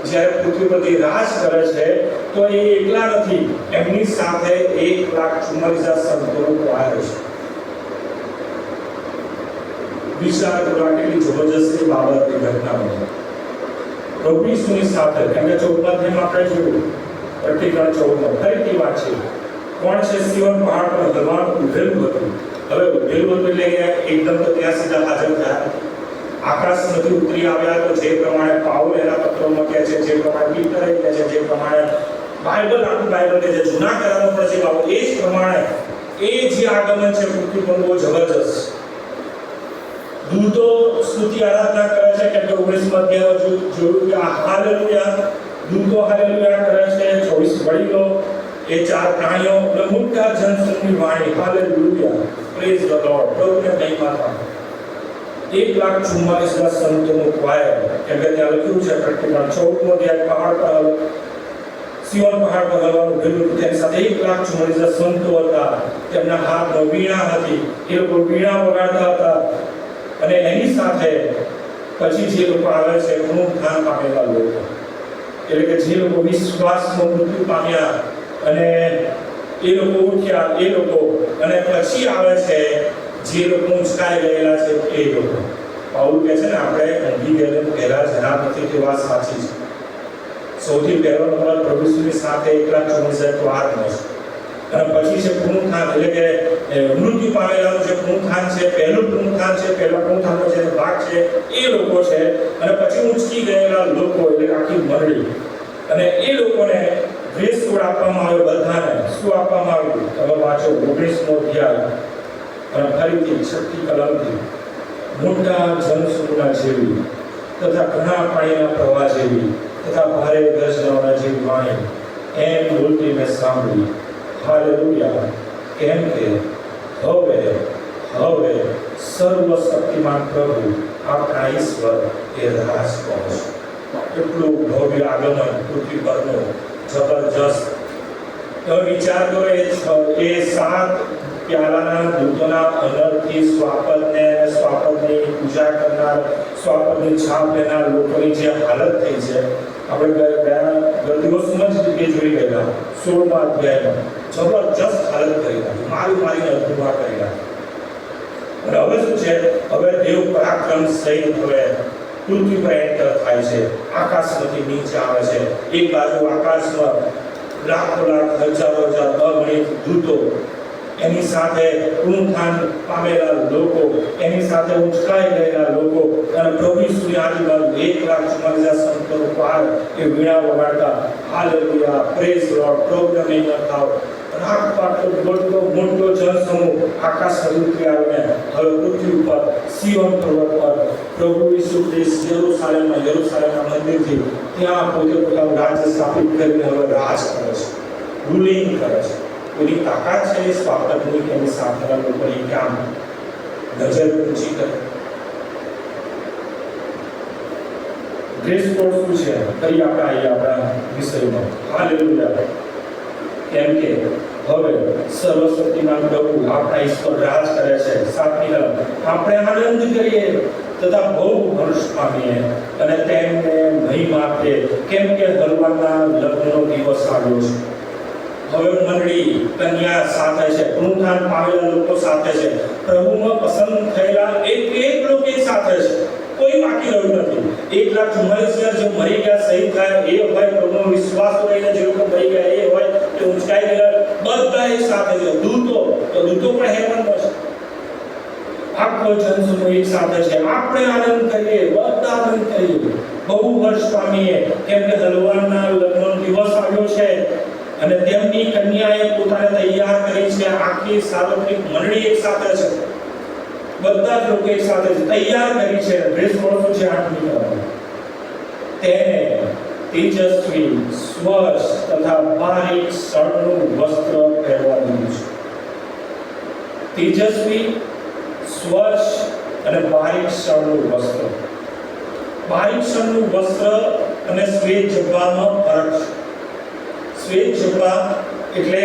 જ્યારે પૃથ્વી પરથી રાજ કરે છે, તો એ એકલા નથી, એમની સાથે 1,44,000 સંતોનો પાયો છે. વિચાર કરો કેટલી જબરજસ્ત બાબતની ઘટના બની. પ્રભુ ઈસુની સાથે, કેમ કે 14મા અધ્યાયમાં આપણે જોયું, પ્રતિકરણ 14 ફરીથી વાત છે. કોણ છે? સિયોન પહાડ પર હલવાણ ઉભેલું હતું. હવે ઉભેલું હતું એટલે એકદમ તો ત્યાં સીધા હાજર થયા. આકાશમાંથી ઉતરી આવ્યા. તો જે પ્રમાણે પાઉલ એના પત્રોમાં કહે છે, જે પ્રમાણે પીટર કહે છે, જે પ્રમાણે આખું બાઇબલ કે જે જૂના કરારનો પણ જે બાબત, એ જ પ્રમાણે એ જે આગમન છે પૃથ્વી પર બહુ જબરજસ્ત. દૂતો સ્તુતિ આરાધના કરે છે, કેમ કે 19મા અધ્યાયમાં જોયું કે હાલેલુયા, દૂતો હાલેલુયા કરે છે. 24 વડીલો, એ 4 પ્રાણીઓ અને મોટા જનસમૂહની વાણી, હાલેલુયા, પ્રેઝ ધ લોર્ડ, પ્રભુને મહિમા થાય. 1,44,000 સંતોનું ક્વાયર, કેમ કે ત્યાં લખ્યું છે પ્રતિકરણ 14મો અધ્યાય, પહાડ પર સિયોન પહાડ પર હલવાનું ભેલું, તેની સાથે 1,44,000 સંતો હતા. તેમના હાથમાં વીણા હતી, એ લોકો વીણા વગાડતા હતા. અને એની સાથે પછી જે લોકો આવે છે પુનરુત્થાન પામેલા લોકો, એટલે કે જે લોકો વિશ્વાસમાં મૃત્યુ પામ્યા અને એ લોકો ઉઠ્યા, એ લોકો. અને પછી આવે છે જે લોકો ઉંચકાઈ ગયેલા છે એ લોકો. પાઉલ કહે છે ને, આપણે ઊંઘી ગયેલા પહેલા જરા નથી, તે વાત સાચી છે. સૌથી પહેલો નંબર પ્રભુ ઈસુની સાથે 1,44,000 તો આત્મા છે. અને પછી છે પુનરુત્થાન, એટલે કે મૃત્યુ પામેલાનું જે પુનરુત્થાન છે, પહેલું પુનરુત્થાન છે, પહેલા પુનરુત્થાનનો જે ભાગ છે એ લોકો છે. અને પછી ઉંચકી ગયેલા લોકો, એટલે આખી મંડળી. અને એ લોકોને ડ્રેસ કોડ આપવામાં આવ્યો. બધાને શું આપવામાં આવ્યું? તમે વાંચો 19મો અધ્યાય અને ફરીથી 6ઠ્ઠી કલમથી. મોટા જનસમૂહના જેવી તથા ઘણા પાણીના પ્રવાહ જેવી તથા ભારે ગર્જનાઓના જેવી વાણી એમ બોલતી મેં સાંભળી. હાલેલુયા, કેમ કે હવે સર્વશક્તિમાન પ્રભુ આપણા ઈશ્વર એ રાજ કરે છે. એટલું ભવ્ય આગમન પૃથ્વી પરનું જબરજસ્ત. તમે વિચાર કરો, એ 7 પ્યાલાના દૂતોના અનરથી સ્વાપદની પૂજા કરનાર, સ્વાપદની છાપ લેનાર લોકોની જે હાલત થઈ છે, આપણે ગયા દિવસોમાં જ એ જોઈ ગયેલા 16મા અધ્યાયમાં. જબરજસ્ત હાલત કરી નાખી, મારીને અધૂરા કરી નાખી. અને હવે શું છે? હવે દેવ પરાક્રમ સહિત હવે પૃથ્વી પર એન્ટર થાય છે, આકાશમાંથી નીચે આવે છે. એક બાજુ આકાશમાં લાખો લાખ હજારો હજાર અગણિત દૂતો, એની સાથે પુનરુત્થાન પામેલા લોકો, એની સાથે ઉંચકાઈ ગયેલા લોકો, અને પ્રભુ ઈસુની આજુબાજુ 1,44,000 સંતો પાર એ વીણા વગાડતા હાલેલુયા, પ્રેઝ લોર્ડ, પ્રભુને મહિમા થાવ. રાખપાટો મોટો જનસમૂહ આકાશમાંથી ઉતરી આવીને હવે પૃથ્વી ઉપર સિયોન પર્વત પર પ્રભુ ઈસુ ખ્રિસ્ત યરૂશાલેમના મંદિરથી ત્યાં પોતે પોતાનું રાજ્ય સ્થાપિત કરીને હવે રાજ કરે છે, રૂલિંગ કરે છે. એની તાકાત છે એ સ્વાગતની કે એની સાથેના લોકોની કામ નજર ઊંચી કરે. ડ્રેસ કોડ શું છે ફરી આપણે આવીએ આપણા વિષયમાં. હાલેલુયા. કેમ કે હવે સર્વશક્તિમાન પ્રભુ આપણા ઈશ્વર રાજ કરે છે. સાતમી તરફ આપણે આનંદ કરીએ તથા બહુ હર્ષ પામીએ અને તેમને મહિમા આપીએ, કેમ કે હરવાના લગ્નનો દિવસ આવ્યો છે. હવે મંડળી કન્યા સાથે છે, પુનરુત્થાન પામેલા લોકો સાથે છે, પ્રભુમાં પસંદ થયેલા એક લોકો એક સાથે છે, કોઈ બાકી રહ્યું નથી. 1,44,000 જે મરી ગયા, શહીદ થયા એ હોય, પ્રભુનો વિશ્વાસ કરીને જે લોકો મરી ગયા એ હોય, તે ઊંચાઈ ગયેલા બધા એક સાથે છે. દૂતો પણ હેવનમાં છે, આખો જનસમૂહ એક સાથે છે. આપણે આનંદ કરીએ, બધા આનંદ કરીએ, બહુ હર્ષ પામીએ, કેમ કે હલવાના લગ્નનો દિવસ આવ્યો છે અને તેમની કન્યાએ પોતાને તૈયાર કરી છે. આખી સાર્વત્રિક મંડળી એક સાથે છે, બધા જ લોકો એક સાથે છે, તૈયાર કરી છે. ડ્રેસ કોડ છે 8મી તરફ. તેને તેજસ્વી, સ્વચ્છ તથા બારીક શણનું વસ્ત્ર પહેરવા દીધું છે. તેજસ્વી, સ્વચ્છ અને બારીક શણનું વસ્ત્ર. બારીક શણનું વસ્ત્ર અને શ્વેત જબ્બામાં ફરક છે. શ્વેત જબ્બા એટલે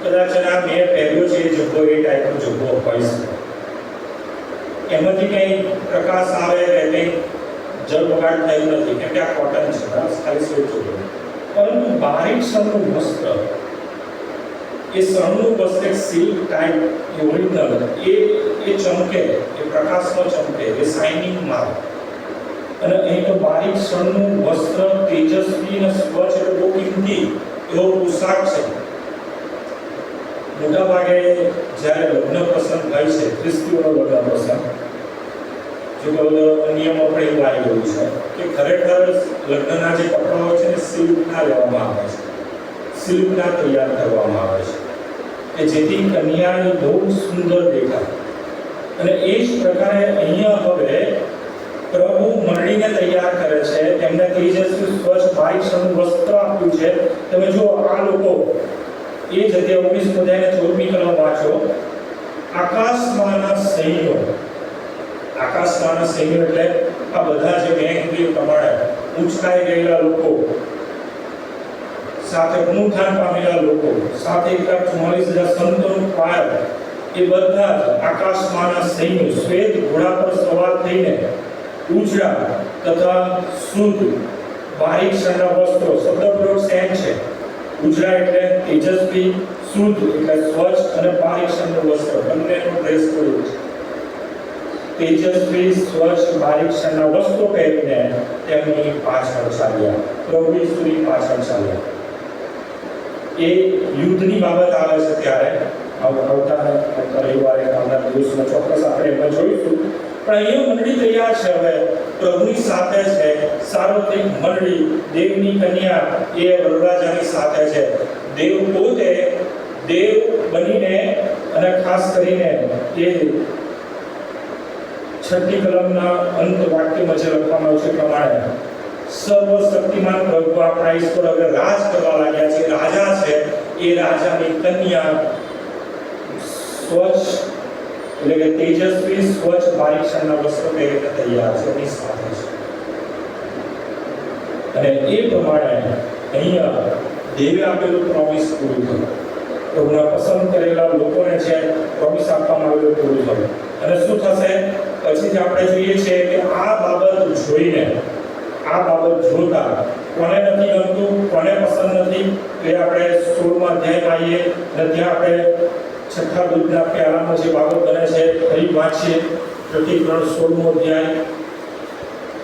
કદાચ આ મેં પહેર્યો છે એ જબ્બો, એ ટાઈપનો જબ્બો હોય છે. એમાંથી કંઈ પ્રકાશ આવે કે કંઈ જળબગાડ થયું નથી, કેમ કે આ કોટન છે, ખાલી શ્વેત જબ્બો. પરંતુ બારીક શણનું વસ્ત્ર, એ શણનું વસ્ત્ર એક સિલ્ક ટાઈપ ઓરિજિનલ, એ ચમકે, એ પ્રકાશમાં ચમકે, એ શાઇનિંગ મારે. અને અહીં તો બારીક શણનું વસ્ત્ર, તેજસ્વી અને સ્વચ્છ, એટલે બહુ કિંમતી એવો પોશાક છે. મોટા ભાગે જ્યારે લગ્ન પ્રસંગ હોય છે, ખ્રિસ્તીઓનો લગ્ન પ્રસંગ, જો બધો નિયમો પણ એવું આવી ગયું છે કે ખરેખર લગ્નના જે કપડાં હોય છે ને સિલ્કના લેવામાં આવે છે, સિલ્કના તૈયાર કરવામાં આવે છે, કે જેથી કન્યાને બહુ સુંદર દેખાય. અને એ જ પ્રકારે અહીંયા હવે પ્રભુ મંડળીને તૈયાર કરે છે, તેમને તેજસ્વી, સ્વચ્છ, બારીક શણનું વસ્ત્ર આપ્યું છે. તમે જો આ લોકો એ જ અધ્યાય 19 અધ્યાયને 14મી કલમ વાંચો. આકાશમાંના સૈન્યો, આકાશમાંના સૈન્યો એટલે આ બધા જે મેં કીધું પ્રમાણે ઉંચકાઈ ગયેલા લોકો, સાથે પુનરુત્થાન પામેલા લોકો, સાથે 1,44,000 સંતોનું પાર, એ બધા જ આકાશમાંના સૈન્યો શ્વેત ઘોડા પર સવાર થઈને ઉજળા તથા શુદ્ધ બારીક શણના વસ્ત્રો. શબ્દ પ્રયોગ સેમ છે. ઉજળા એટલે તેજસ્વી, શુદ્ધ એટલે સ્વચ્છ, અને બારીક શણનું વસ્ત્ર, બંનેનો ડ્રેસ કોડ છે. તેજસ્વી, સ્વચ્છ, બારીક શણના વસ્ત્રો પહેરીને તેમની પાછળ ચાલ્યા, પ્રભુ ઈસુની પાછળ ચાલ્યા. એ યુદ્ધની બાબત આવે છે ત્યારે આવતા રવિવારે, આવતા દિવસમાં ચોક્કસ આપણે એમાં જોઈશું. પણ અહીંયા મંડળી તૈયાર છે, હવે પ્રભુની સાથે છે, સાર્વત્રિક મંડળી, દેવની કન્યા એ વરરાજાની સાથે છે. દેવ પોતે દેવ બનીને, અને ખાસ કરીને એ 6મી કલમના અંત વાક્યમાં જે લખવામાં આવ્યું છે પ્રમાણે સર્વશક્તિમાન પ્રભુ આપણા ઈશ્વર હવે રાજ કરવા લાગ્યા છે, રાજા છે. એ રાજાની કન્યા સ્વચ્છ એટલે કે તેજસ્વી, સ્વચ્છ, બારીક શણના વસ્ત્રો પહેરીને તૈયાર છે, એની સાથે છે. અને એ પ્રમાણે અહીંયા દેવે આપેલું પ્રોમિસ પૂરું થયું. પ્રભુના પસંદ કરેલા લોકોને છે પ્રોમિસ આપવામાં આવેલું પૂરું થયું. અને શું થશે પછી આપણે જોઈએ છીએ કે આ બાબત જોઈને, આ બાબત જોતા કોને નથી ગમતું, કોને પસંદ નથી, એ આપણે 16મા અધ્યાયમાં આવીએ અને ત્યાં આપણે છઠ્ઠા દૂધના પ્યાલામાં જે બાબત બને છે ફરી વાંચીએ. પ્રતિક્રમણ 16મો અધ્યાય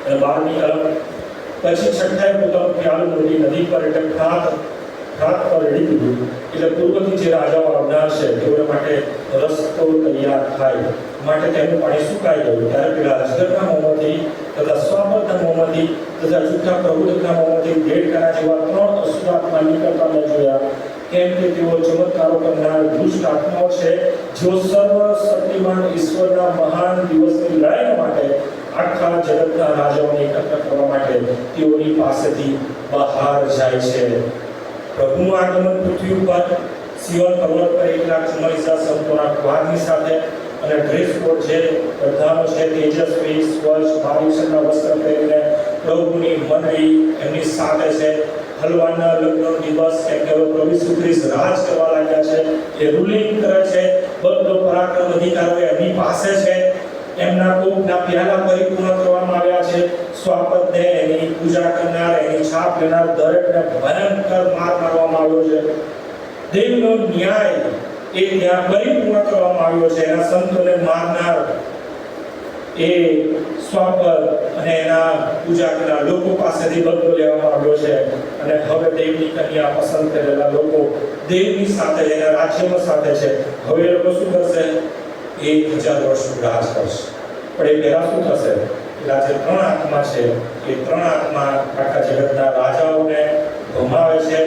અને 12મી કલમ પછી છઠ્ઠાએ પોતાનું ખ્યાલ મોટી નદી પર એટલે ખાત પર રેડી દીધું એટલે પૂર્વથી જે રાજાઓ આવનાર છે તેઓને માટે રસ્તો તૈયાર થાય માટે તેનું પાણી સુકાઈ ગયું ત્યારે પેલા અજગરના મોંમાંથી તથા સ્વાપરના મોંમાંથી તથા જૂઠા પ્રભુના મોંમાંથી દેડકાના જેવા 3 અસુર આત્મા નીકળતા મેં જોયા કેમ કે તેઓ ચમત્કારો કરનાર દુષ્ટ આત્માઓ છે જેઓ સર્વ શક્તિમાન ઈશ્વરના મહાન દિવસની લડાઈ માટે આખા જગતના રાજાઓને એકત્ર કરવા માટે તેઓની પાસેથી બહાર જાય છે. પ્રભુનું આગમન પૃથ્વી ઉપર સિયોન પર્વત પર 144,000 સંતોના ખ્વારની સાથે અને ડ્રેસ કોડ છે બધાનો છે તેજસ્વી સ્વચ્છ બારીશના વસ્ત્ર પહેરીને પ્રભુની મંડળી એમની સાથે છે. હલવાના લગ્નનો દિવસ કેમ કે પ્રભુ ઈસુ ખ્રિસ્ત રાજ કરવા લાગ્યા છે, એ રૂલિંગ કરે છે, બધો પરાક્રમ અધિકારો એમની પાસે છે. એમના કોપના પ્યાલા પરિપૂર્ણ કરવામાં આવ્યા છે. સ્વાપતને એની પૂજા કરનાર એની છાપ લેનાર દરેકને ભયંકર માર મારવામાં આવ્યો છે. દેવનો ન્યાય એ ત્યાં પરિપૂર્ણ કરવામાં આવ્યો છે. એના સંતોને મારનાર એ સ્વાપત અને એના પૂજા કરનાર લોકો પાસેથી બદલો લેવામાં આવ્યો છે. અને હવે દેવની કન્યા પસંદ કરેલા લોકો દેવની સાથે એના રાજ્યમાં સાથે છે. હવે એ લોકો શું કરશે? 1000 વર્ષનું રાજ કરશે. પણ એ પહેલા શું થશે? પેલા જે 3 આત્મા છે એ 3 આત્મા આખા જગતના રાજાઓને ભમાવે છે,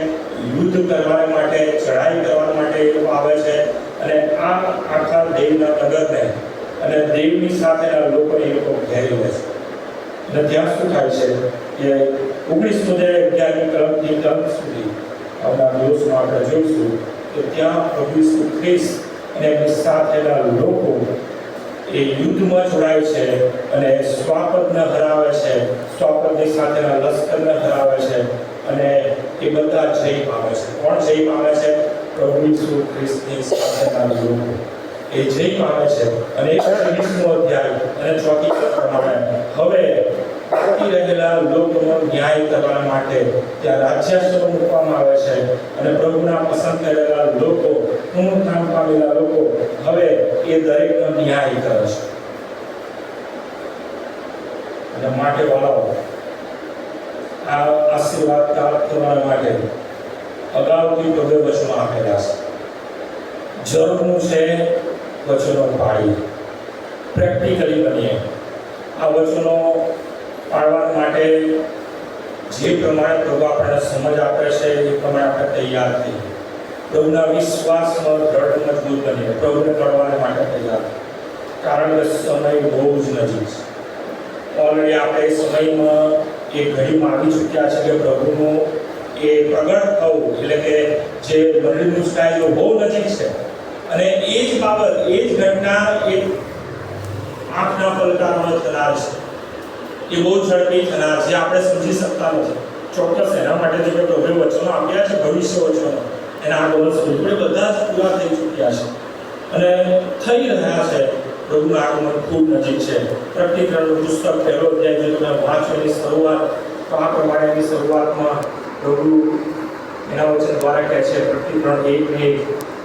યુદ્ધ કરવા માટે, ચડાઈ કરવા માટે એ લોકો આવે છે અને આ આખા દેવના નગરને અને દેવની સાથેના લોકોને એ લોકો ઘેરી લે છે. અને ત્યાં શું થાય છે કે 1911મી કલમથી અંત સુધી આવનાર દિવસમાં આપણે જોઈશું કે ત્યાં પ્રભુ ઈસુ ખ્રિસ્ત અને એમની સાથેના લોકો એ યુદ્ધમાં જોડાય છે અને સ્વાપતને હરાવે છે, સ્વાપતની સાથેના લશ્કરને હરાવે છે અને એ બધા જય પામે છે. કોણ જય પામે છે? પ્રભુ ઈસુ ખ્રિસ્તની સાથેના લોકો એ જય પામે છે. અને 120મો અધ્યાય અને 4મી કલમ પ્રમાણે હવે બાકી રહેલા લોકોનો ન્યાય કરવા માટે ત્યાં રાજ્યાસનો મૂકવામાં આવે છે અને પ્રભુના પસંદ કરેલા લોકો, પુનરુત્થાન પામેલા લોકો હવે એ દરેકનો ન્યાય કરે છે. અને માટે વાળાઓ આ આશીર્વાદ પ્રાપ્ત કરવા માટે અગાઉથી પ્રભુએ વચનો આપેલા છે. જરૂરનું છે વચનો પાળી પ્રેક્ટિકલી બનીએ. આ વચનો પાળવા માટે જે પ્રમાણે પ્રભુ આપણને સમજ આપે છે એ પ્રમાણે આપણે તૈયાર થઈએ. પ્રભુના વિશ્વાસમાં દ્રઢ મજબૂત બનીએ. પ્રભુને મળવા માટે તૈયાર. કારણ કે સમય બહુ જ નજીક છે. ઓલરેડી આપણે એ સમયમાં એ ઘડીમાં આવી ચૂક્યા છે કે પ્રભુનું એ પ્રગટ થવું એટલે કે જે મંડળીનું સ્ટાઇલ બહુ નજીક છે. અને એ જ બાબત, એ જ ઘટના એ આંખના પલકારામાં થનાર છે. એ બહુ ઝડપી થનાર છે. આપણે સમજી શકતા નથી. ચોક્કસ એના માટે જે પ્રભુએ વચનો આપ્યા છે, ભવિષ્ય વચનો એના આગળ સમજવું બધા જ પૂરા થઈ ચૂક્યા છે અને થઈ રહ્યા છે. પ્રભુનું આગમન ખૂબ નજીક છે. પ્રકટીકરણનું પુસ્તક 1લો અધ્યાય જો તમે વાંચો એની શરૂઆત તો આ પ્રમાણેની શરૂઆતમાં પ્રભુ એના વચન દ્વારા કહે છે, પ્રકટીકરણ 1:1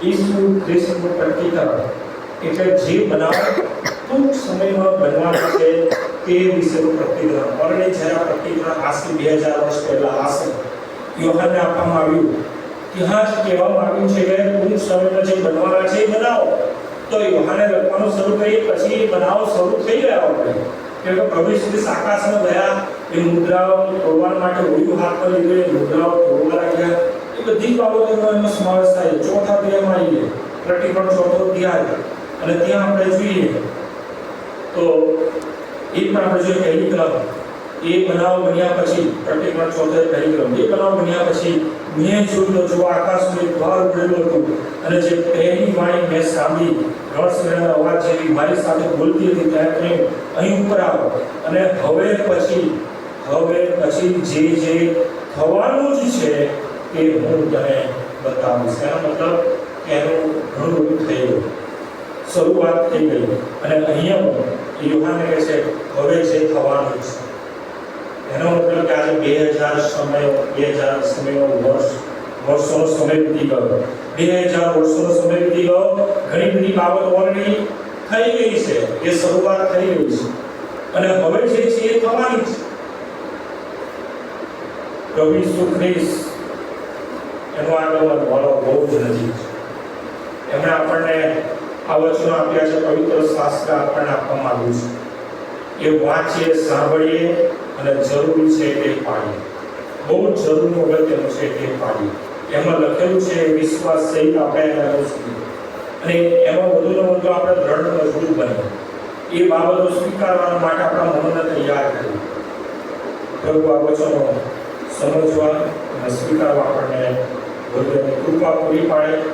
ઈસુ ખ્રિસ્તનું પ્રકટીકરણ એટલે જે બનાવ ટૂંક સમયમાં બનવાનું છે તે વિશેનું પ્રકટીકરણ. ઓલરેડી જ્યારે આ પ્રકટીકરણ આજથી 2000 વર્ષ પહેલા આશે યોહાનને આપવામાં આવ્યું, ત્યાં જ કહેવામાં આવ્યું છે કે ટૂંક સમયમાં જે બનવાના છે એ બનાવો. તો યોહાને લખવાનું શરૂ કરી પછી બનાવો શરૂ થઈ ગયા આપણે. કેમ કે પ્રભુ ઈસુ આકાશમાં ગયા, એ મુદ્રાઓ તોડવા માટે ઓળ્યું હાથમાં લીધું, એ મુદ્રાઓ તોડવા લાગ્યા. એ બધી બાબતોનો એનો સમાવેશ થાય. 4થા અધ્યાયમાં આવીએ, પ્રકટીકરણ 4થો અધ્યાય અને ત્યાં આપણે જોઈએ તો એ પણ આપણે જોઈએ પહેલી કલમ. એ બનાવ બન્યા પછી પ્રકટીકરણ 4થો પહેલી કલમ. એ બનાવ બન્યા પછી મેં જોયું તો આકાશનું એક દ્વાર ઉઘડેલું હતું અને જે પહેલી વાણી મેં સાંભળી રણસિંહના અવાજ જેવી મારી સાથે બોલતી હતી ત્યારે કહ્યું, અહીં ઉપર આવો અને હવે પછી જે થવાનું જ છે તે હું તને બતાવીશ. એનો મતલબ કે એનું ઘણું બધું થઈ ગયું, શરૂઆત થઈ ગઈ. અને અહીંયા યોહાને કહે છે હવે જે થવાનું છે. એનો મતલબ કે આજે 2000 સમયનો વર્ષોનો સમય વીતી ગયો. 2000 વર્ષોનો સમય વીતી ગયો. ઘણી બધી બાબતો ઓલરેડી થઈ ગઈ છે, એ શરૂઆત થઈ ગઈ છે અને હવે જે છે એ થવાની છે. પ્રભુ ઈસુ ખ્રિસ્ત એનો આગમન વાળો બહુ જ નજીક છે. એમણે આપણને આ વચનો આપ્યા છે, પવિત્ર શાસ્ત્ર આપણને આપવામાં આવ્યું છે. એ વાંચીએ, સાંભળીએ અને જરૂરી છે કે પાડીએ. બહુ જ જરૂરનું અગત્યનું છે કે પાડીએ. એમાં લખેલું છે વિશ્વાસ સહિત આપણે એને અનુસરીએ અને એમાં વધુને વધુ આપણે દ્રઢ મજબૂત બનીએ. એ બાબતો સ્વીકારવા માટે આપણા મનને તૈયાર કરીએ. પ્રભુ આ વચનો સમજવા અને સ્વીકારવા આપણને ભગવાનની કૃપા પૂરી પાડે.